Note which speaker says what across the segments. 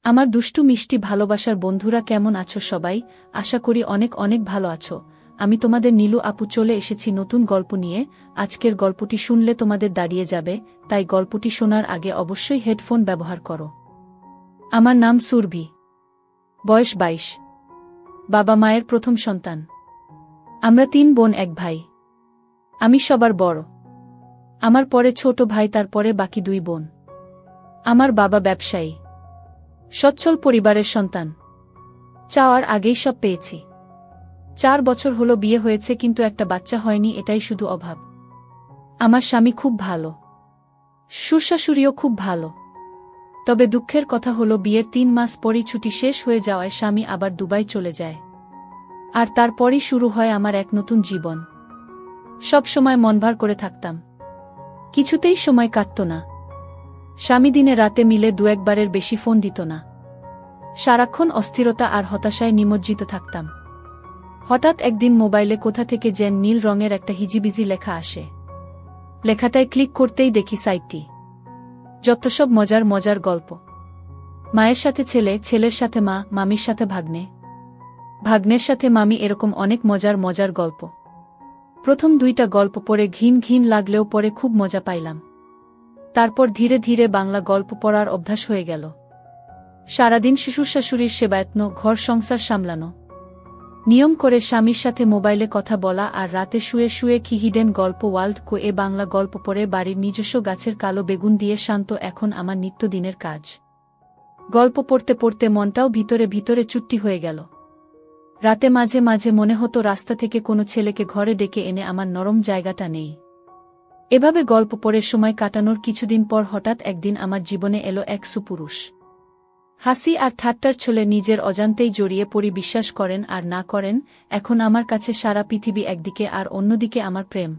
Speaker 1: আমার দুষ্টু মিষ্টি ভালোবাসার বন্ধুরা কেমন আছো সবাই? আশা করি অনেক অনেক ভালো আছো। আমি তোমাদের নীলু আপু চলে এসেছি নতুন গল্প নিয়ে। আজকের গল্পটি শুনলে তোমাদের দাঁড়িয়ে যাবে, তাই গল্পটি শোনার আগে অবশ্যই হেডফোন ব্যবহার করো। আমার নাম সুরভি। বয়স 22। বাবা মায়ের প্রথম সন্তান। আমরা 3 বোন 1 ভাই। আমি সবার বড়। আমার পরে ছোট ভাই, তারপরে বাকি 2 বোন। আমার বাবা ব্যবসায়ী। সচ্ছল পরিবারের সন্তান। চাওয়ার আগেই সব পেয়েছি। 4 বছর হলো বিয়ে হয়েছে, কিন্তু একটা বাচ্চা হয়নি, এটাই শুধু অভাব। আমার স্বামী খুব ভালো। শ্বশুরশাশুড়িও খুব ভালো। তবে দুঃখের কথা হলো বিয়ের 3 মাস পরই ছুটি শেষ হয়ে যাওয়ায় স্বামী আবার দুবাই চলে যায়। আর তারপরই শুরু হয় আমার এক নতুন জীবন। সব সময় মন ভার করে থাকতাম। কিছুতেই সময় কাটত না। স্বামী দিনে রাতে মিলে 2-1 বারের বেশি ফোন দিত না। সারাক্ষণ অস্থিরতা আর হতাশায় নিমজ্জিত থাকতাম। হঠাৎ একদিন মোবাইলে কোথা থেকে যেন নীল রঙের একটা হিজিবিজি লেখা আসে। লেখাটায় ক্লিক করতেই দেখি সাইটটি। যত সব মজার মজার গল্প। মায়ের সাথে ছেলে, ছেলের সাথে মা, মামির সাথে ভাগ্নে, ভাগ্নের সাথে মামি, এরকম অনেক মজার মজার গল্প। প্রথম 2টা গল্প পড়ে ঘিন ঘিন লাগলেও পরে খুব মজা পাইলাম। তারপর ধীরে ধীরে বাংলা গল্প পড়ার অভ্যাস হয়ে গেল। সারাদিন শ্বশুরশাশুড়ির সেবায়ত্ন, ঘর সংসার সামলানো, নিয়ম করে স্বামীর সাথে মোবাইলে কথা বলা, আর রাতে শুয়ে শুয়ে কি হিডেন গল্প ওয়ার্ল্ড কো এ বাংলা গল্প পড়ে বাড়ির নিজস্ব গাছের কালো বেগুন দিয়ে শান্ত এখন আমার নিত্যদিনের কাজ। গল্প পড়তে পড়তে মনটাও ভিতরে ভিতরে চুট্টি হয়ে গেল। রাতে মাঝে মাঝে মনে হতো রাস্তা থেকে কোনো ছেলেকে ঘরে ডেকে এনে আমার নরম জায়গাটা নেই। এভাবে গল্প পড়ে সময় কাটানোর কিছুদিন পর হঠাৎ একদিন আমার জীবনে এলো এক সুপুরুষ। হাসি আর ঠাট্টার ছলে নিজের অজান্তেই জড়িয়ে পড়ি। বিশ্বাস করেন আর না করেন, এখন আমার কাছে সারা পৃথিবী একদিকে আর অন্যদিকে আমার প্রেম।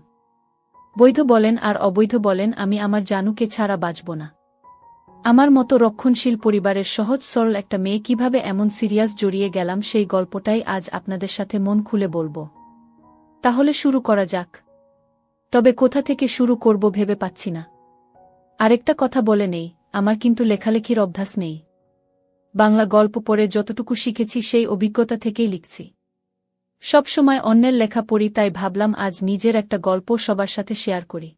Speaker 1: বৈধ বলেন আর অবৈধ বলেন, আমি আমার জানুকে ছাড়া বাঁচব না। আমার মতো রক্ষণশীল পরিবারের সহজ সরল একটা মেয়ে কিভাবে এমন সিরিয়াস জড়িয়ে গেলাম, সেই গল্পটাই আজ আপনাদের সাথে মন খুলে বলবো। তাহলে শুরু করা যাক। তবে কোথা থেকে শুরু করব ভেবে পাচ্ছি না। আরেকটা কথা বলে নেই, আমার কিন্তু লেখালেখির অভ্যাস নেই। বাংলা গল্প পড়ে যতটুকু শিখেছি সেই অভিজ্ঞতা থেকেই লিখছি। সব সময় অন্যের লেখা পড়ি, তাই ভাবলাম আজ নিজের একটা গল্প সবার সাথে শেয়ার করি।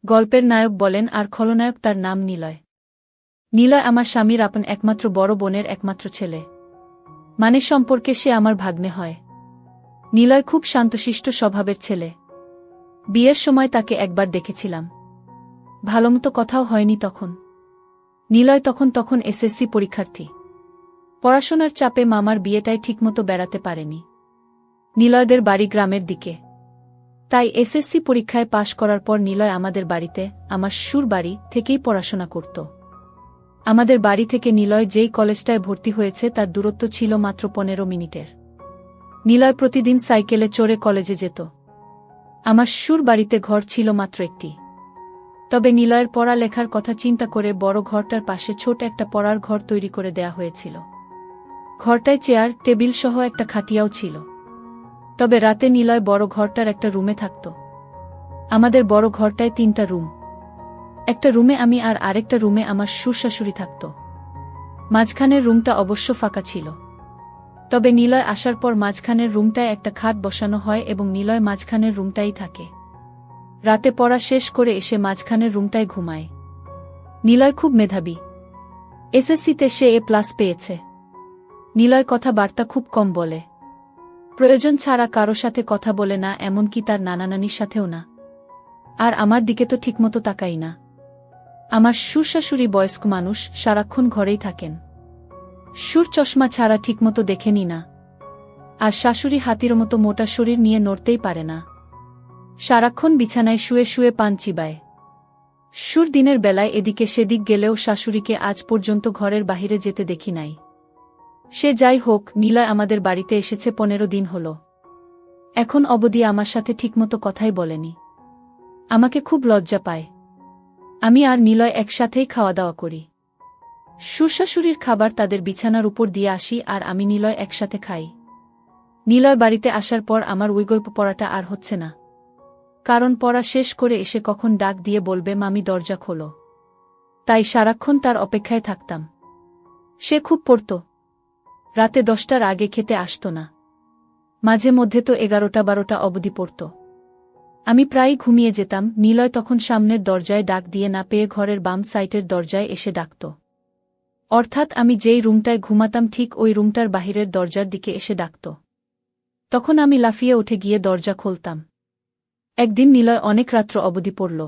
Speaker 1: গল্পের নায়ক বলেন আর খলনায়ক, তার নাম নিলয়। নিলয় আমার স্বামীর আপন একমাত্র বড় বোনের একমাত্র ছেলে। মানে সম্পর্কে সে আমার ভাগ্নে হয়। নিলয় খুব শান্তশিষ্ট স্বভাবের ছেলে। বিয়ের সময় তাকে একবার দেখেছিলাম। ভালোমতো কথাও হয়নি তখন। নিলয় তখন এসএসসি পরীক্ষার্থী। পড়াশোনার চাপে মামার বিয়েটায় ঠিকমতো বেড়াতে পারেনি। নিলয়দের বাড়ি গ্রামের দিকে। তাই এসএসসি পরীক্ষায় পাশ করার পর নিলয় আমাদের বাড়িতে, আমার শ্বশুর বাড়ি থেকেই পড়াশোনা করত। আমাদের বাড়ি থেকে নিলয় যেই কলেজটায় ভর্তি হয়েছে তার দূরত্ব ছিল মাত্র 15 মিনিটের। নিলয় প্রতিদিন সাইকেলে চড়ে কলেজে যেত। আমার শ্বশুর বাড়িতে ঘর ছিল মাত্র একটি। তবে নিলয়ের পড়ালেখার কথা চিন্তা করে বড় ঘরটার পাশে ছোট একটা পড়ার ঘর তৈরি করে দেয়া হয়েছিল। ঘরটায় চেয়ার টেবিল সহ একটা খাটিয়াও ছিল। তবে রাতে নিলয় বড় ঘরটার একটা রুমে থাকত। আমাদের বড় ঘরটায় 3টা রুম। একটা রুমে আমি আর আরেকটা রুমে আমার শ্বশুরশাশুড়ি থাকত। মাঝখানের রুমটা অবশ্য ফাঁকা ছিল। তবে নিলয় আসার পর মাঝখানের রুমটায় একটা খাট বসানো হয় এবং নিলয় মাঝখানের রুমটাই থাকে। রাতে পড়া শেষ করে এসে মাঝখানের রুমটায় ঘুমায়। নিলয় খুব মেধাবী। এসএসসিতে সে A+ পেয়েছে। নিলয় কথাবার্তা খুব কম বলে। প্রয়োজন ছাড়া কারো সাথে কথা বলে না, এমনকি তার নানানানির সাথেও না। আর আমার দিকে তো ঠিকমতো তাকাই না। আমার শ্বশুরশাশুড়ি বয়স্ক মানুষ, সারাক্ষণ ঘরেই থাকেন। শ্বশুর চশমা ছাড়া ঠিকমতো দেখেনি না। আর শাশুড়ি হাতির মতো মোটা শরীর নিয়ে নড়তেই পারে না। সারাক্ষণ বিছানায় শুয়ে শুয়ে পান চিবায়। শ্বশুর দিনের বেলায় এদিকে সেদিক গেলেও শাশুড়িকে আজ পর্যন্ত ঘরের বাহিরে যেতে দেখি নাই। সে যাই হোক, নিলয় আমাদের বাড়িতে এসেছে 15 দিন হল। এখন অবধি আমার সাথে ঠিকমতো কথাই বলেনি। আমাকে খুব লজ্জা পায়। আমি আর নিলয় একসাথেই খাওয়া দাওয়া করি। শ্বশুরশাশুড়ির খাবার তাদের বিছানার উপর দিয়ে আসি আর আমি নিলয় একসাথে খাই। নিলয় বাড়িতে আসার পর আমার ওই গল্প পড়াটা আর হচ্ছে না। কারণ পড়া শেষ করে এসে কখন ডাক দিয়ে বলবে, মামি দরজা খোলো। তাই সারাক্ষণ তার অপেক্ষায় থাকতাম। সে খুব পড়ত। রাতে 10টার আগে খেতে আসত না। মাঝে মধ্যে তো 11টা-12টা অবধি পড়ত। আমি প্রায়ই ঘুমিয়ে যেতাম। নিলয় তখন সামনের দরজায় ডাক দিয়ে না পেয়ে ঘরের বাম সাইটের দরজায় এসে ডাকত। অর্থাৎ আমি যেই রুমটায় ঘুমাতাম ঠিক ওই রুমটার বাহিরের দরজার দিকে এসে ডাকত। তখন আমি লাফিয়ে উঠে গিয়ে দরজা খুলতাম। একদিন নিলয় অনেক রাত্র অবধি পড়ল।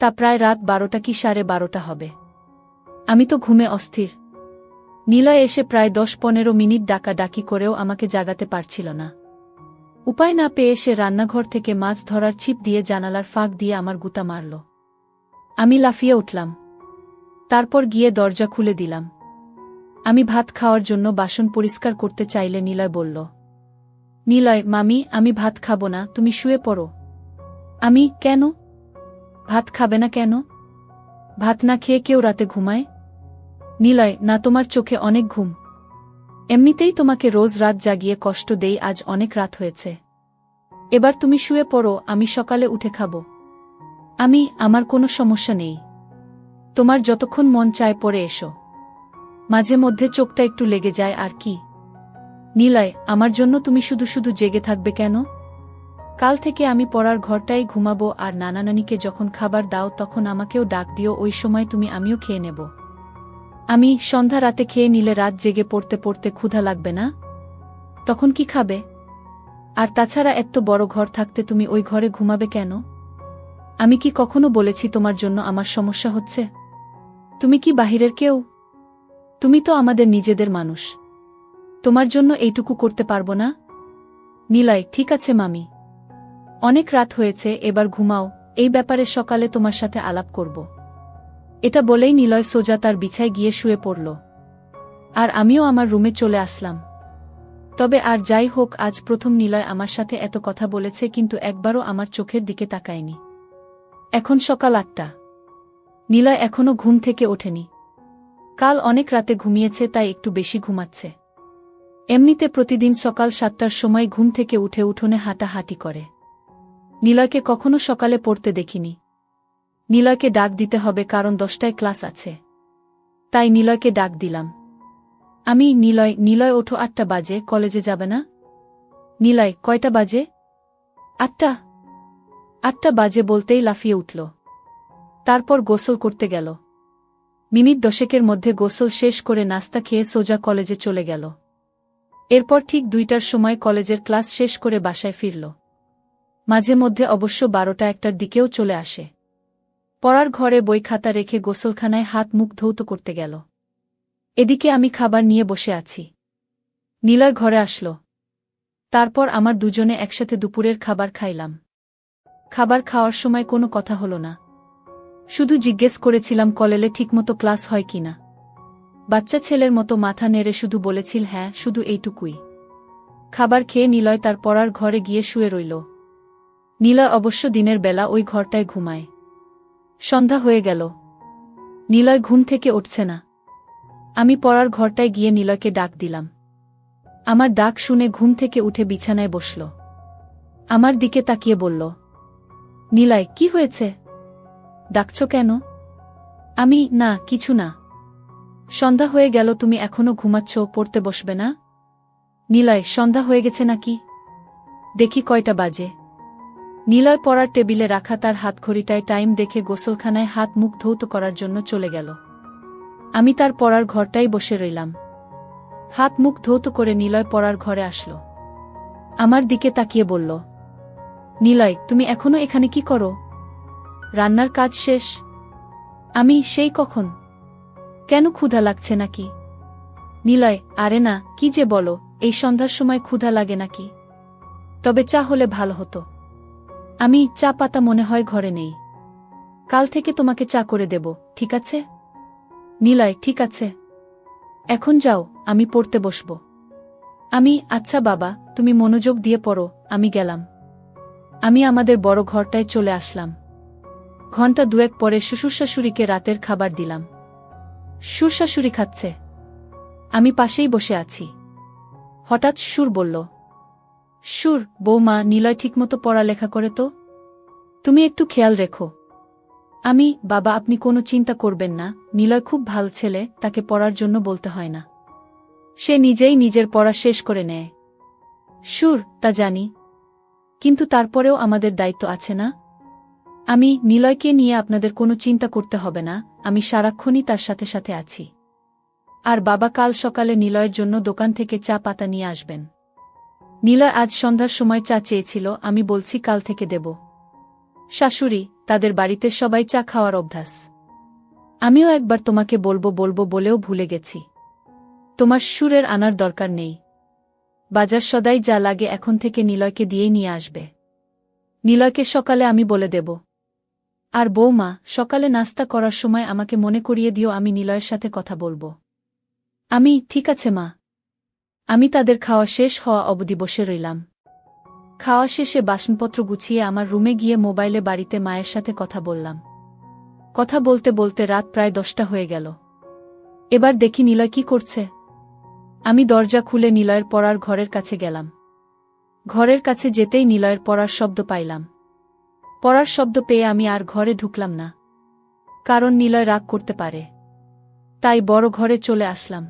Speaker 1: তা প্রায় রাত 12টা কি 12:30 হবে। আমি তো ঘুমে অস্থির। নিলয় এসে প্রায় 10-15 মিনিট ডাকাডাকি করেও আমাকে জাগাতে পারছিল না। উপায় না পেয়ে সে রান্নাঘর থেকে মাছ ধরার ছিপ দিয়ে জানালার ফাঁক দিয়ে আমার গুতা মারল। আমি লাফিয়ে উঠলাম। তারপর গিয়ে দরজা খুলে দিলাম। আমি ভাত খাওয়ার জন্য বাসন পরিষ্কার করতে চাইলে নিলয় বলল, নিলয়, মামি, আমি ভাত খাবো না, তুমি শুয়ে পড়ো। আমি, কেন? ভাত খাবে না কেন? ভাত না খেয়ে কেউ রাতে ঘুমায়? নিলয়, না, তোমার চোখে অনেক ঘুম। এমনিতেই তোমাকে রোজ রাত জাগিয়ে কষ্ট দেই, আজ অনেক রাত হয়েছে। এবার তুমি শুয়ে পড়ো, আমি সকালে উঠে খাবো। আমার কোনো সমস্যা নেই। তোমার যতক্ষণ মন চায় পড়ে এসো। মাঝে মধ্যে চোখটা একটু লেগে যায় আর কি। নিলয়, আমার জন্য তুমি শুধু শুধু জেগে থাকবে কেন? কাল থেকে আমি পড়ার ঘরটাই ঘুমাবো, আর নানানানিকে যখন খাবার দাও তখন আমাকেও ডাক দিও, ওই সময় আমিও খেয়ে নেব। সন্ধ্যা রাতে খেয়ে নিলে রাত জেগে পড়তে পড়তে ক্ষুধা লাগবে না? তখন কি খাবে? আর তাছাড়া এত বড় ঘর থাকতে তুমি ওই ঘরে ঘুমাবে কেন? আমি কি কখনো বলেছি তোমার জন্য আমার সমস্যা হচ্ছে? তুমি কি বাহিরের কেউ? তুমি তো আমাদের নিজেদের মানুষ। তোমার জন্য এইটুকু করতে পারবো না? নিলয়, ঠিক আছে মামি। অনেক রাত হয়েছে, এবার ঘুমাও, এই ব্যাপারে সকালে তোমার সাথে আলাপ করব। এটা বলেই নিলয় সোজা তার বিছায় গিয়ে শুয়ে পড়ল। আর আমিও আমার রুমে চলে আসলাম। তবে আর যাই হোক, আজ প্রথম নিলয় আমার সাথে এত কথা বলেছে, কিন্তু একবারও আমার চোখের দিকে তাকায়নি। এখন সকাল 8টা। নিলয় এখনো ঘুম থেকে ওঠেনি। কাল অনেক রাতে ঘুমিয়েছে, তাই একটু বেশি ঘুমাচ্ছে। এমনিতে প্রতিদিন সকাল 7টার সময় ঘুম থেকে উঠে উঠোনে হাঁটাহাঁটি করে। নিলয়কে কখনো সকালে পড়তে দেখিনি। নিলয়কে ডাক দিতে হবে, কারণ 10টায় ক্লাস আছে। তাই নিলয়কে ডাক দিলাম। নিলয়, ওঠো, 8টা বাজে, কলেজে যাবে না? নিলয়, কয়টা বাজে? 8টা। 8টা বাজে বলতেই লাফিয়ে উঠল। তারপর গোসল করতে গেল। মিনিট 10-এর মধ্যে গোসল শেষ করে নাস্তা খেয়ে সোজা কলেজে চলে গেল। এরপর ঠিক 2টার সময় কলেজের ক্লাস শেষ করে বাসায় ফিরল। মাঝে মধ্যে অবশ্য 12টা-1টার দিকেও চলে আসে। পড়ার ঘরে বই খাতা রেখে গোসলখানায় হাত মুখ ধৌত করতে গেল। এদিকে আমি খাবার নিয়ে বসে আছি। নিলয় ঘরে আসলো। তারপর আমার দুজনে একসাথে দুপুরের খাবার খাইলাম। খাবার খাওয়ার সময় কোনো কথা হলো না। শুধু জিজ্ঞেস করেছিলাম কলেজে ঠিকমতো ক্লাস হয় কিনা। বাচ্চা ছেলের মতো মাথা নেড়ে শুধু বলেছিল হ্যাঁ, শুধু এইটুকুই। খাবার খেয়ে নিলয় তার পড়ার ঘরে গিয়ে শুয়ে রইল। নিলয় অবশ্য দিনের বেলা ওই ঘরটায় ঘুমায়। সন্ধ্যা হয়ে গেল। নিলয় ঘুম থেকে উঠছে না। আমি পড়ার ঘরটায় গিয়ে নিলয়কে ডাক দিলাম। আমার ডাক শুনে ঘুম থেকে উঠে বিছানায় বসল। আমার দিকে তাকিয়ে বলল, নিলয়, কি হয়েছে? ডাকছ কেন? না, কিছু না। সন্ধ্যা হয়ে গেল, তুমি এখনো ঘুমাচ্ছ, পড়তে বসবে না? নিলয়, সন্ধ্যা হয়ে গেছে নাকি? দেখি কয়টা বাজে। নিলয় পড়ার টেবিলে রাখা তার হাতঘড়িটায় টাইম দেখে গোসলখানায় হাত মুখ ধৌত করার জন্য চলে গেল। আমি তার পড়ার ঘরটাই বসে রইলাম। হাত মুখ ধৌত করে নিলয় পড়ার ঘরে আসলো। আমার দিকে তাকিয়ে বলল, নিলয়, তুমি এখনো এখানে কি করো? রান্নার কাজ শেষ? সেই কখন। কেন, ক্ষুধা লাগছে নাকি? নিলয়, আরে না, কি যে বলো, এই সন্ধ্যার সময় ক্ষুধা লাগে নাকি? তবে চা হলে ভালো হতো। চা পাতা মনে হয় ঘরে নেই। কাল থেকে তোমাকে চা করে দেব, ঠিক আছে? নিলয়, ঠিক আছে। এখন যাও, আমি পড়তে বসব। আচ্ছা বাবা, তুমি মনোযোগ দিয়ে পড়ো, আমি গেলাম। আমাদের বড় ঘরটায় চলে আসলাম। ঘণ্টা 2 পরে শ্বশুরশাশুড়িকে রাতের খাবার দিলাম। শ্বশুরশাশুড়ি খাচ্ছে। আমি পাশেই বসে আছি। হঠাৎ শ্বশুর বলল, বৌমা, নিলয় ঠিকমতো পড়ালেখা করে তো? তুমি একটু খেয়াল রেখো। বাবা আপনি কোনো চিন্তা করবেন না, নিলয় খুব ভালো ছেলে, তাকে পড়ার জন্য বলতে হয় না। সে নিজেই নিজের পড়া শেষ করে নেয়। তা জানি, কিন্তু তারপরেও আমাদের দায়িত্ব আছে না? নিলয়কে নিয়ে আপনাদের কোনো চিন্তা করতে হবে না, আমি সারাক্ষণই তার সাথে সাথে আছি। আর বাবা কাল সকালে নিলয়ের জন্য দোকান থেকে চা পাতা নিয়ে আসবেন। নিলয় আজ সন্ধ্যার সময় চা চেয়েছিল, আমি বলছি কাল থেকে দেব। শাশুড়ি, তাদের বাড়িতে সবাই চা খাওয়ার অভ্যাস। আমিও একবার তোমাকে বলবো বলবো বলেও ভুলে গেছি। তোমার শ্বশুরের আনার দরকার নেই। বাজার সদাই যা লাগে এখন থেকে নিলয়কে দিয়েই নিয়ে আসবে। নিলয়কে সকালে আমি বলে দেব। আর বৌমা, সকালে নাস্তা করার সময় আমাকে মনে করিয়ে দিও, আমি নিলয়ের সাথে কথা বলবো। ঠিক আছে মা। আমি তাদের খাওয়া শেষ হওয়া অবধি বসে রইলাম। খাওয়া শেষে বাসনপত্র গুছিয়ে আমার রুমে গিয়ে মোবাইলে বাড়িতে মায়ের সাথে কথা বললাম। কথা বলতে বলতে রাত প্রায় 10টা হয়ে গেল। এবার দেখি নিলয় কি করছে। আমি দরজা খুলে নিলয়ের পড়ার ঘরের কাছে গেলাম। ঘরের কাছে যেতেই নিলয়ের পড়ার শব্দ পাইলাম। পড়ার শব্দ পেয়ে আমি আর ঘরে ঢুকলাম না, কারণ নিলয় রাগ করতে পারে। তাই বড় ঘরে চলে আসলাম।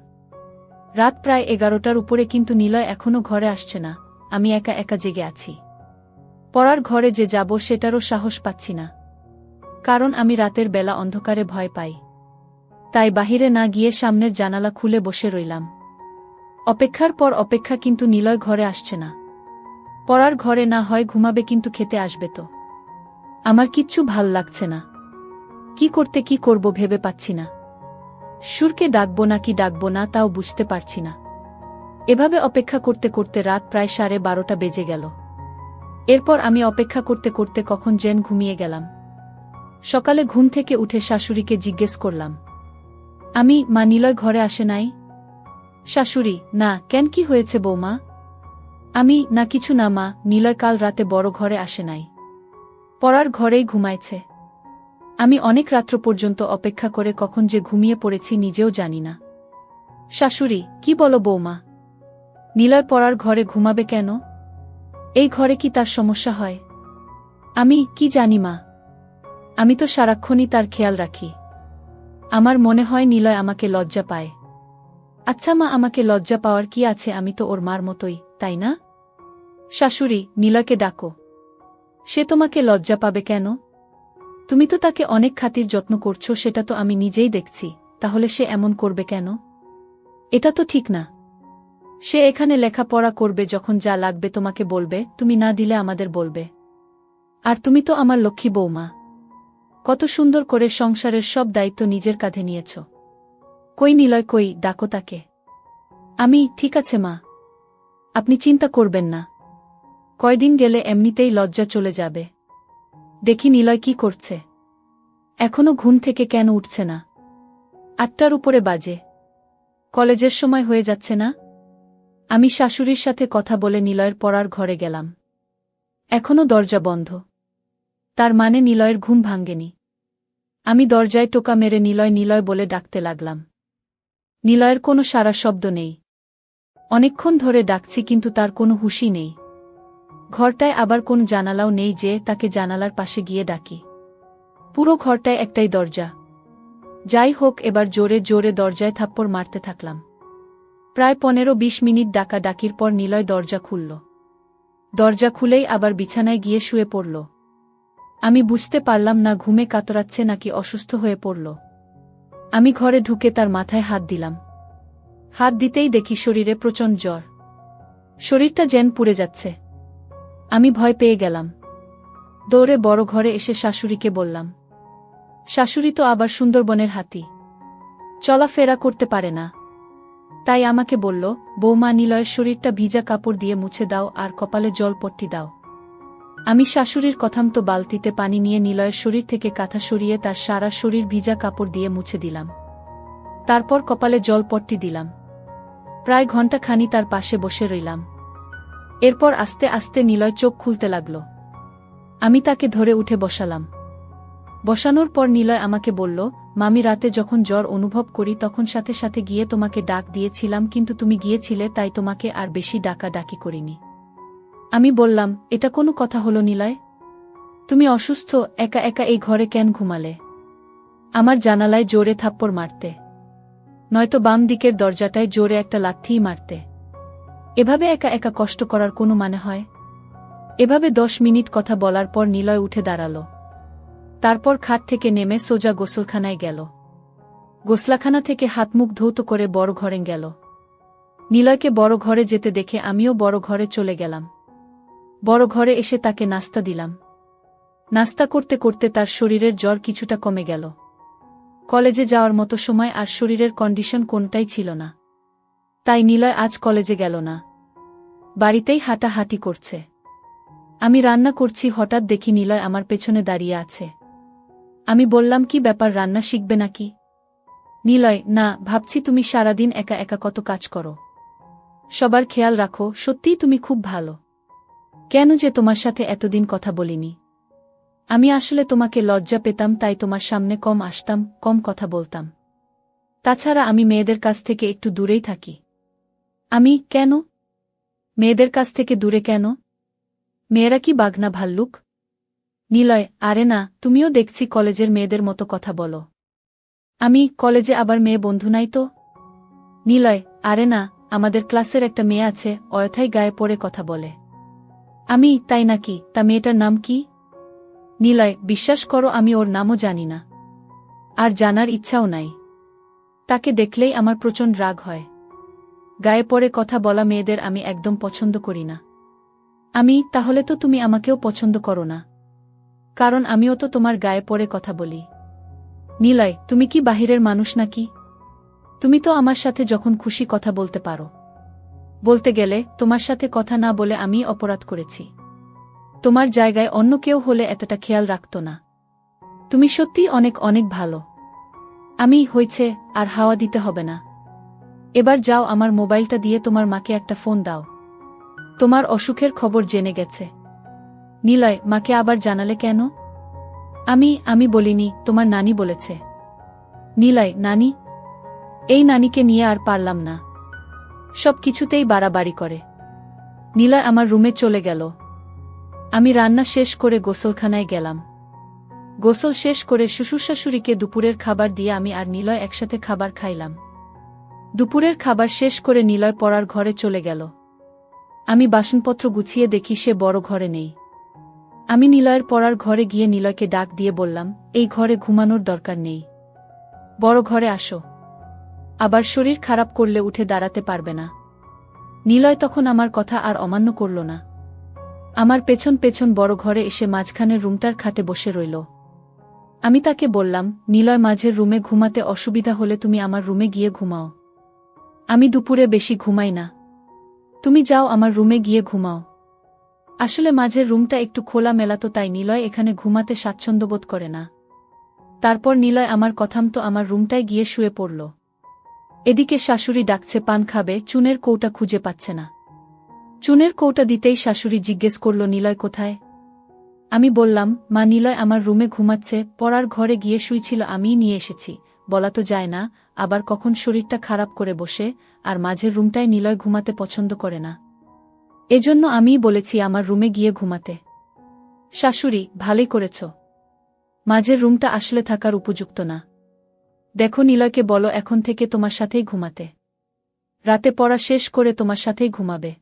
Speaker 1: রাত প্রায় 11টার উপরে, কিন্তু নিলয় এখনো ঘরে আসছে না। আমি একা একা জেগে আছি। পড়ার ঘরে যে যাব সেটারও সাহস পাচ্ছি না, কারণ আমি রাতের বেলা অন্ধকারে ভয় পাই। তাই বাহিরে না গিয়ে সামনের জানালা খুলে বসে রইলাম। অপেক্ষার পর অপেক্ষা, কিন্তু নিলয় ঘরে আসছে না। পড়ার ঘরে না হয় ঘুমাবে, কিন্তু খেতে আসবে তো? আমার কিচ্ছু ভাল লাগছে না। কি করব ভেবে পাচ্ছি না। সুরকে ডাকবো নাকি ডাকবো না তাও বুঝতে পারছি না। এভাবে অপেক্ষা করতে করতে রাত প্রায় 12:30 বেজে গেল। এরপর আমি অপেক্ষা করতে করতে কখন যেন ঘুমিয়ে গেলাম। সকালে ঘুম থেকে উঠে শাশুড়িকে জিজ্ঞেস করলাম, মা নিলয় ঘরে আসে নাই? শাশুড়ি, না, কেন, কি হয়েছে বৌমা? না কিছু না মা, নিলয় কাল রাতে বড় ঘরে আসে নাই। পড়ার ঘরেই ঘুমাইছে। আমি অনেক রাত্র পর্যন্ত অপেক্ষা করে কখন যে ঘুমিয়ে পড়েছি নিজেও জানি না। শাশুড়ি, কি বলো বৌমা? নিলয় পড়ার ঘরে ঘুমাবে কেন? এই ঘরে কি তার সমস্যা হয়? কি জানি মা, আমি তো সারাক্ষণই তার খেয়াল রাখি। আমার মনে হয় নিলয় আমাকে লজ্জা পায়। আচ্ছা মা, আমাকে লজ্জা পাওয়ার কি আছে? আমি তো ওর মার মতোই, তাই না? শাশুড়ি, নিলয়কে ডাকো। সে তোমাকে লজ্জা পাবে কেন? তুমি তো তাকে অনেক খাতির যত্ন করছো, সেটা তো আমি নিজেই দেখছি। তাহলে সে এমন করবে কেন? এটা তো ঠিক না। সে এখানে লেখাপড়া করবে, যখন যা লাগবে তোমাকে বলবে, তুমি না দিলে আমাদের বলবে। আর তুমি তো আমার লক্ষ্মী বৌমা, কত সুন্দর করে সংসারের সব দায়িত্ব নিজের কাঁধে নিয়েছ। কই নিলয়, কই, ডাকো তাকে। ঠিক আছে মা, আপনি চিন্তা করবেন না। কয়দিন গেলে এমনিতেই লজ্জা চলে যাবে। দেখি নিলয় কি করছে। এখনো ঘুম থেকে কেন উঠছে না? 8টার উপরে বাজে। কলেজের সময় হয়ে যাচ্ছে না? আমি শাশুড়ির সাথে কথা বলে নিলয়ের পড়ার ঘরে গেলাম। এখনো দরজা বন্ধ। তার মানে নিলয়ের ঘুম ভাঙ্গেনি। আমি দরজায় টোকা মেরে নিলয় নিলয় বলে ডাকতে লাগলাম। নিলয়ের কোনো সাড়া শব্দ নেই। অনেকক্ষণ ধরে ডাকছি, কিন্তু তার কোনো হুঁশই নেই। ঘরটায় আবার কোন জানালাও নেই যে তাকে জানালার পাশে গিয়ে ডাকি। পুরো ঘরটায় একটাই দরজা। যাই হোক, এবার জোরে জোরে দরজায় থাপ্পড় মারতে থাকলাম। প্রায় 15-20 মিনিট ডাকা ডাকির পর নিলয় দরজা খুলল। দরজা খুলেই আবার বিছানায় গিয়ে শুয়ে পড়ল। আমি বুঝতে পারলাম না ঘুমে কাতরাচ্ছে নাকি অসুস্থ হয়ে পড়ল। আমি ঘরে ঢুকে তার মাথায় হাত দিলাম। হাত দিতেই দেখি শরীরে প্রচণ্ড জ্বর। শরীরটা যেন পুড়ে যাচ্ছে। আমি ভয় পেয়ে গেলাম। দৌড়ে বড় ঘরে এসে শাশুড়িকে বললাম। শাশুড়ি তো আবার সুন্দরবনের হাতি, চলাফেরা করতে পারে না। তাই আমাকে বলল, বৌমা, নিলয়ের শরীরটা ভিজা কাপড় দিয়ে মুছে দাও আর কপালে জলপট্টি দাও। আমি শাশুড়ির কথামতো বালতিতে পানি নিয়ে নিলয়ের শরীর থেকে কাঁথা সরিয়ে তার সারা শরীর ভিজা কাপড় দিয়ে মুছে দিলাম। তারপর কপালে জলপট্টি দিলাম। প্রায় ঘণ্টাখানি তার পাশে বসে রইলাম। এরপর আস্তে আস্তে নিলয় চোখ খুলতে লাগল। আমি তাকে ধরে উঠে বসালাম। বসানোর পর নিলয় আমাকে বলল, মামি, রাতে যখন জ্বর অনুভব করি তখন সাথে সাথে গিয়ে তোমাকে ডাক দিয়েছিলাম, কিন্তু তুমি গিয়েছিলে, তাই তোমাকে আর বেশি ডাকাডাকি করিনি। আমি বললাম, এটা কোনো কথা হলো নিলয়? তুমি অসুস্থ, একা একা এই ঘরে কেন ঘুমালে? আমার জানালায় জোরে থাপ্পড় মারতে, নয়তো বাম দিকের দরজাটায় জোরে একটা লাথিই মারতে। এভাবে একা একা কষ্ট করার কোনো মানে হয়? এভাবে 10 মিনিট কথা বলার পর নিলয় উঠে দাঁড়াল। তারপর খাট থেকে নেমে সোজা গোসলখানায় গেল। গোসলাখানা থেকে হাত মুখ ধৌত করে বড় ঘরে গেল। নিলয়কে বড় ঘরে যেতে দেখে আমিও বড় ঘরে চলে গেলাম। বড় ঘরে এসে তাকে নাস্তা দিলাম। নাস্তা করতে করতে তার শরীরের জ্বর কিছুটা কমে গেল। কলেজে যাওয়ার মতো সময় আর শরীরের কন্ডিশন কোনটাই ছিল না। তাই নিলয় আজ কলেজে গেল না, বাড়িতেই হাঁটাহাঁটি করছে। আমি রান্না করছি, হঠাৎ দেখি নিলয় আমার পেছনে দাঁড়িয়ে আছে। আমি বললাম, কি ব্যাপার, রান্না শিখবে নাকি? নিলয়, না, ভাবছি তুমি সারাদিন একা একা কত কাজ করো, সবার খেয়াল রাখো, সত্যিই তুমি খুব ভালো। কেন যে তোমার সাথে এতদিন কথা বলিনি? আমি আসলে তোমাকে লজ্জা পেতাম, তাই তোমার সামনে কম আসতাম, কম কথা বলতাম। তাছাড়া আমি মেয়েদের কাছ থেকে একটু দূরেই থাকি। আমি কেন? মেয়েদের কাছ থেকে দূরে কেন? মেয়েরা কি বাঘনা ভাল্লুক? নিলয়, আরে না, তুমিও দেখছি কলেজের মেয়েদের মতো কথা বলো। আমি কলেজে আবার মেয়ে বন্ধু নাই তো? নিলয়, আরে না, আমাদের ক্লাসের একটা মেয়ে আছে, অযথাই গায়ে পড়ে কথা বলে। আমি, তাই নাকি? তা মেয়েটার নাম কি? নিলয়, বিশ্বাস করো আমি ওর নামও জানি না, আর জানার ইচ্ছাও নাই। তাকে দেখলেই আমার প্রচণ্ড রাগ হয়। গায়ে পড়ে কথা বলা মেয়েদের আমি একদম পছন্দ করি না। আমি, তাহলে তো তুমি আমাকেও পছন্দ করো না, কারণ আমিও তো তোমার গায়ে পড়ে কথা বলি। নিলয়, তুমি কি বাহিরের মানুষ নাকি? তুমি তো আমার সাথে যখন খুশি কথা বলতে পারো। বলতে গেলে তোমার সাথে কথা না বলে আমি অপরাধ করেছি। তোমার জায়গায় অন্য কেউ হলে এতটা খেয়াল রাখত না। তুমি সত্যিই অনেক অনেক ভালো। আমি, হয়েছে, আর হাওয়া দিতে হবে না। এবার যাও, আমার মোবাইলটা দিয়ে তোমার মাকে একটা ফোন দাও। তোমার অসুখের খবর জেনে গেছে। নিলয়, মাকে আবার জানালে কেন? আমি বলিনি, তোমার নানি বলেছে। নিলয়, নানি? এই নানিকে নিয়ে আর পারলাম না, সব কিছুতেই বাড়াবাড়ি করে। নিলয় আমার রুমে চলে গেল। আমি রান্না শেষ করে গোসলখানায় গেলাম। গোসল শেষ করে শ্বশুরশাশুড়িকে দুপুরের খাবার দিয়ে আমি আর নিলয় একসাথে খাবার খাইলাম। দুপুরের খাবার শেষ করে নিলয় পড়ার ঘরে চলে গেল। আমি বাসনপত্র গুছিয়ে দেখি সে বড় ঘরে নেই। আমি নিলয়ের পড়ার ঘরে গিয়ে নিলয়কে ডাক দিয়ে বললাম, এই ঘরে ঘুমানোর দরকার নেই, বড় ঘরে আসো। আবার শরীর খারাপ করলে উঠে দাঁড়াতে পারবে না। নিলয় তখন আমার কথা আর অমান্য করল না। আমার পেছন পেছন বড় ঘরে এসে মাঝখানের রুমটার খাটে বসে রইল। আমি তাকে বললাম, নিলয়, মাঝের রুমে ঘুমাতে অসুবিধা হলে তুমি আমার রুমে গিয়ে ঘুমাও। আমি দুপুরে বেশি ঘুমাই না, তুমি যাও আমার রুমে গিয়ে ঘুমাও। আসলে মাঝের রুমটা একটু খোলা মেলা তো, তাই নিলয় এখানে ঘুমাতে স্বাচ্ছন্দ্য বোধ করে না। তারপর নিলয় আমার কথামতো আমার রুমটায় গিয়ে শুয়ে পড়ল। এদিকে শাশুড়ি ডাকছে পান খাবে, চুনের কৌটা খুঁজে পাচ্ছে না। চুনের কৌটা দিতেই শাশুড়ি জিজ্ঞেস করল, নিলয় কোথায়? আমি বললাম, মা, নিলয় আমার রুমে ঘুমাচ্ছে, পড়ার ঘরে গিয়ে শুইছিল, আমিই নিয়ে এসেছি। বলা তো যায় না, আবার কখন শরীরটা খারাপ করে বসে, আর মাঝের রুমটায় নিলয় ঘুমাতে পছন্দ করে না। এজন্য আমিই বলেছি আমার রুমে গিয়ে ঘুমাতে। শাশুড়ি, ভালোই করেছ, মাঝের রুমটা আসলে থাকার উপযুক্ত না। দেখো, নিলয়কে বলো এখন থেকে তোমার সাথেই ঘুমাতে। রাতে পড়া শেষ করে তোমার সাথেই ঘুমাবে।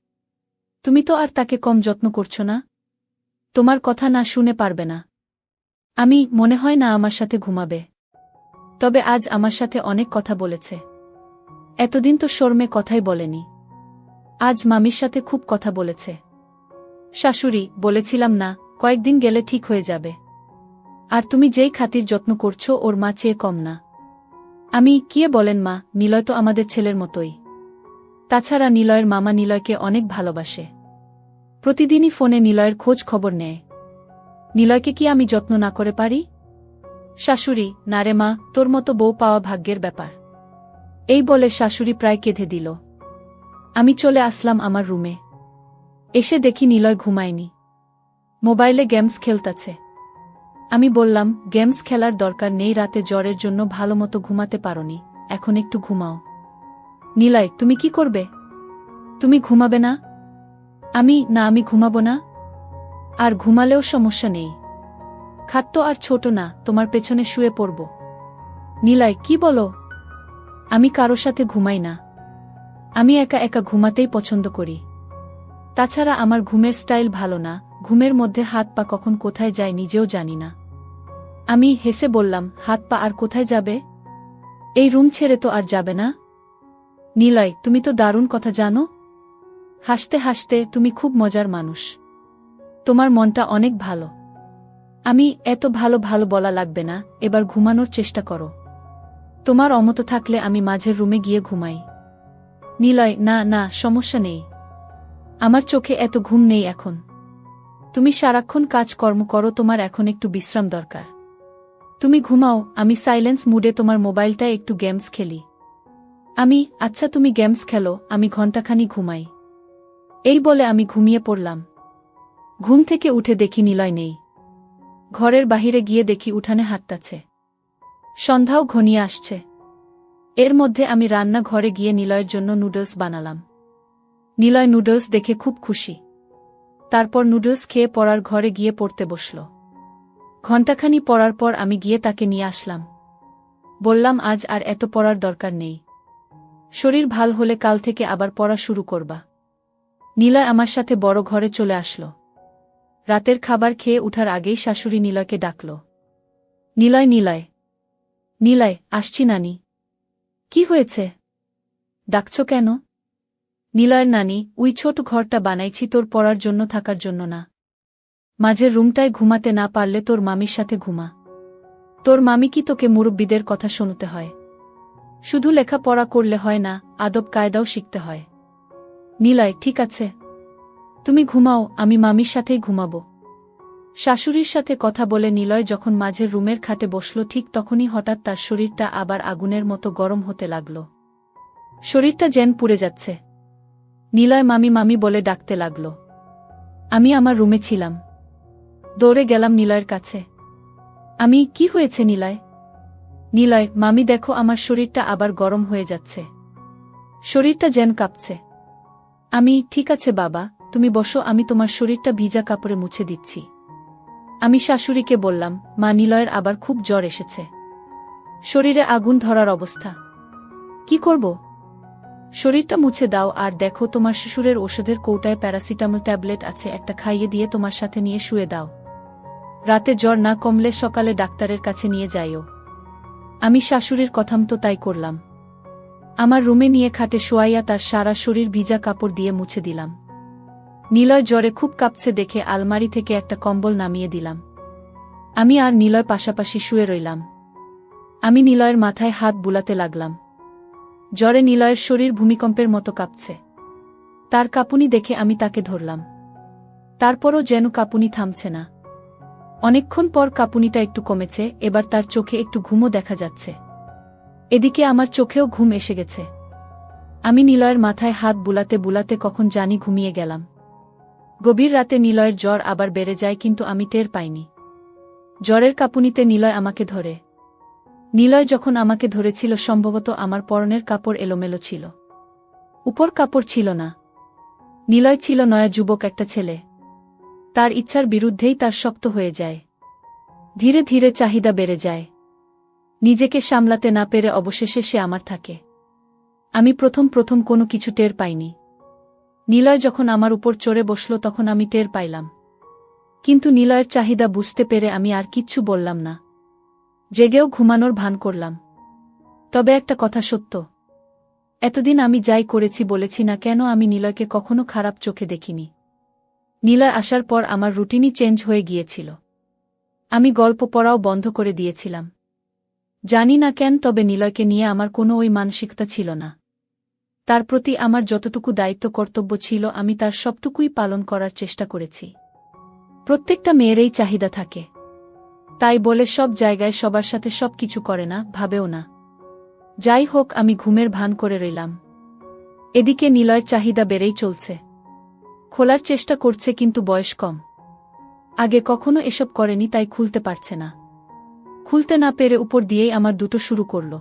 Speaker 1: তুমি তো আর তাকে কম যত্ন করছো না, তোমার কথা না শুনে পারবে না। আমি, মনে হয় না আমার সাথে ঘুমাবে। তবে আজ আমার সাথে অনেক কথা বলেছে, এতদিন তো শর্মে কথাই বলেনি। আজ মামির সাথে খুব কথা বলেছে। শাশুড়ি, বলেছিলাম না, কয়েকদিন গেলে ঠিক হয়ে যাবে। আর তুমি যেই খাতির যত্ন করছো, ওর মা চেয়ে কম না। আমি, কি বলেন মা, নিলয় তো আমাদের ছেলের মতোই। তাছাড়া নিলয়ের মামা নিলয়কে অনেক ভালোবাসে, প্রতিদিনই ফোনে নিলয়ের খোঁজ খবর নেয়। নিলয়কে কি আমি যত্ন না করে পারি? শাশুড়ি, না রে মা, তোর মতো বউ পাওয়া ভাগ্যের ব্যাপার। এই বলে শাশুড়ি প্রায় কেঁদে দিল। আমি চলে আসলাম আমার রুমে। এসে দেখি নিলয় ঘুমায়নি, মোবাইলে গেমস খেলতাছে। আমি বললাম, গেমস খেলার দরকার নেই, রাতে জ্বরের জন্য ভালোমতো ঘুমাতে পারোনি, এখন একটু ঘুমাও। নিলয়, তুমি কি করবে? তুমি ঘুমাবে না? আমি, না, আমি ঘুমাবো না। আর ঘুমালেও সমস্যা নেই, খাট তো আর ছোট না, তোমার পেছনে শুয়ে পড়ব। নিলয়, কি বলো? আমি কারো সাথে ঘুমাই না। আমি একা একা ঘুমাতেই পছন্দ করি। তাছাড়া আমার ঘুমের স্টাইল ভালো না, ঘুমের মধ্যে হাত পা কখন কোথায় যায় নিজেও জানি না। আমি হেসে বললাম, হাত পা আর কোথায় যাবে? এই রুম ছেড়ে তো আর যাবে না। নিলয়, তুমি তো দারুণ কথা জানো। হাসতে হাসতে, তুমি খুব মজার মানুষ। তোমার মনটা অনেক ভালো। আমি এত ভালো ভালো বলা লাগবে না, এবার ঘুমানোর চেষ্টা করো। তোমার অমত থাকলে আমি মাঝের রুমে গিয়ে ঘুমাই। নিলয়, না না, সমস্যা নেই। আমার চোখে এত ঘুম নেই এখন। তুমি সারাক্ষণ কাজকর্ম করো, তোমার এখন একটু বিশ্রাম দরকার। তুমি ঘুমাও, আমি সাইলেন্স মুডে তোমার মোবাইলটায় একটু গেমস খেলি। আচ্ছা তুমি গেমস খেলো, আমি ঘণ্টাখানি ঘুমাই। এই বলে আমি ঘুমিয়ে পড়লাম। ঘুম থেকে উঠে দেখি নিলয় নেই। ঘরের বাহিরে গিয়ে দেখি উঠানে হাঁটতাছে। সন্ধ্যাও ঘনিয়ে আসছে। এর মধ্যে আমি রান্না ঘরে গিয়ে নিলয়ের জন্য নুডলস বানালাম। নিলয় নুডলস দেখে খুব খুশি। তারপর নুডলস খেয়ে পড়ার ঘরে গিয়ে পড়তে বসল। ঘণ্টাখানি পড়ার পর আমি গিয়ে তাকে নিয়ে আসলাম। বললাম, আজ আর এত পড়ার দরকার নেই। শরীর ভাল হলে কাল থেকে আবার পড়া শুরু করবা। নিলয় আমার সাথে বড় ঘরে চলে আসলো। রাতের খাবার খেয়ে উঠার আগেই শাশুড়ি নিলয়কে ডাকল। নিলয়, নিলয়, নিলয়, আসছি নানি। কি হয়েছে? ডাকছ কেন? নিলয়ের নানি, ওই ছোট ঘরটা বানাইছি তোর পড়ার জন্য, থাকার জন্য না। মাঝের রুমটায় ঘুমাতে না পারলে তোর মামির সাথে ঘুমা। তোর মামি কি তোকে মুরব্বিদের কথা শুনতে হয়? শুধু লেখাপড়া করলে হয় না, আদব কায়দাও শিখতে হয়। নিলয়, ঠিক আছে, তুমি ঘুমাও, আমি মামির সাথেই ঘুমাবো। শাশুড়ির সাথে কথা বলে নিলয় যখন মাঝের রুমের খাটে বসল, ঠিক তখনই হঠাৎ তার শরীরটা আবার আগুনের মতো গরম হতে লাগল। শরীরটা যেন পুড়ে যাচ্ছে। নিলয় মামি মামি বলে ডাকতে লাগল। আমি আমার রুমে ছিলাম। দৌড়ে গেলাম নিলয়ের কাছে। কি হয়েছে নিলয়? নিলয়, মামি দেখো, আমার শরীরটা আবার গরম হয়ে যাচ্ছে। শরীরটা যেন কাঁপছে। ঠিক আছে বাবা, তুমি বসো, আমি তোমার শরীরটা ভিজা কাপড়ে মুছে দিচ্ছি। আমি শাশুড়িকে বললাম, মা, নিলয়ের আবার খুব জ্বর এসেছে। শরীরে আগুন ধরার অবস্থা। কি করব? শরীরটা মুছে দাও, আর দেখো তোমার শ্বশুরের ওষুধের কৌটায় প্যারাসিটামল ট্যাবলেট আছে, একটা খাইয়ে দিয়ে তোমার সাথে নিয়ে শুয়ে দাও। রাতে জ্বর না কমলে সকালে ডাক্তারের কাছে নিয়ে যাইও। আমি শাশুড়ির কথামতো তাই করলাম। আমার রুমে নিয়ে খাটে শোয়াইয়া তার সারা শরীর ভিজা কাপড় দিয়ে মুছে দিলাম। নিলয় জ্বরে খুব কাঁপছে দেখে আলমারি থেকে একটা কম্বল নামিয়ে দিলাম। আমি আর নিলয় পাশাপাশি শুয়ে রইলাম। আমি নিলয়ের মাথায় হাত বুলাতে লাগলাম। জ্বরে নিলয়ের শরীর ভূমিকম্পের মতো কাঁপছে। তার কাঁপুনি দেখে আমি তাকে ধরলাম। তারপরও যেন কাঁপুনি থামছে না। অনেকক্ষণ পর কাঁপুনিটা একটু কমেছে, এবার তার চোখে একটু ঘুমও দেখা যাচ্ছে। এদিকে আমার চোখেও ঘুম এসে গেছে। আমি নিলয়ের মাথায় হাত বুলাতে বুলাতে কখন জানি ঘুমিয়ে গেলাম। গভীর রাতে নিলয়ের জ্বর আবার বেড়ে যায়, কিন্তু আমি টের পাইনি। জ্বরের কাঁপুনিতে নিলয় আমাকে ধরে। নিলয় যখন আমাকে ধরেছিল, সম্ভবত আমার পরনের কাপড় এলোমেলো ছিল। উপর কাপড় ছিল না। নিলয় ছিল নয়া যুবক একটা ছেলে। তার ইচ্ছার বিরুদ্ধেই তার শক্ত হয়ে যায়। ধীরে ধীরে চাহিদা বেড়ে যায়। নিজেকে সামলাতে না পেরে অবশেষে সে আমার থাকে। আমি প্রথম প্রথম কোনো কিছু টের পাইনি। নিলয় যখন আমার উপর চড়ে বসল তখন আমি টের পাইলাম। কিন্তু নিলয়ের চাহিদা বুঝতে পেরে আমি আর কিচ্ছু বললাম না। জেগেও ঘুমানোর ভান করলাম। তবে একটা কথা সত্য, এতদিন আমি যাই করেছি বলেছি না কেন, আমি নিলয়কে কখনো খারাপ চোখে দেখিনি। নিলয় আসার পর আমার রুটিনই চেঞ্জ হয়ে গিয়েছিল। আমি গল্প পড়াও বন্ধ করে দিয়েছিলাম। জানি না কেন, তবে নিলয়কে নিয়ে আমার কোনো ওই মানসিকতা ছিল না। তার প্রতি আমার যতটুকু দায়িত্ব কর্তব্য ছিল আমি তার সবটুকুই পালন করার চেষ্টা করেছি। প্রত্যেকটা মেয়েরই চাহিদা থাকে, তাই বলে সব জায়গায় সবার সাথে সব কিছু করে না, ভাবেও না। যাই হোক, আমি ঘুমের ভান করে রইলাম। এদিকে নিলয়ের চাহিদা বেড়েই চলছে। খোলার চেষ্টা করছে, কিন্তু বয়স কম। আগে কখনো এসব করেনি, তাই খুলতে পারছে না। খুলতে না পেরে উপর দিয়েই আমার দুটো শুরু করল।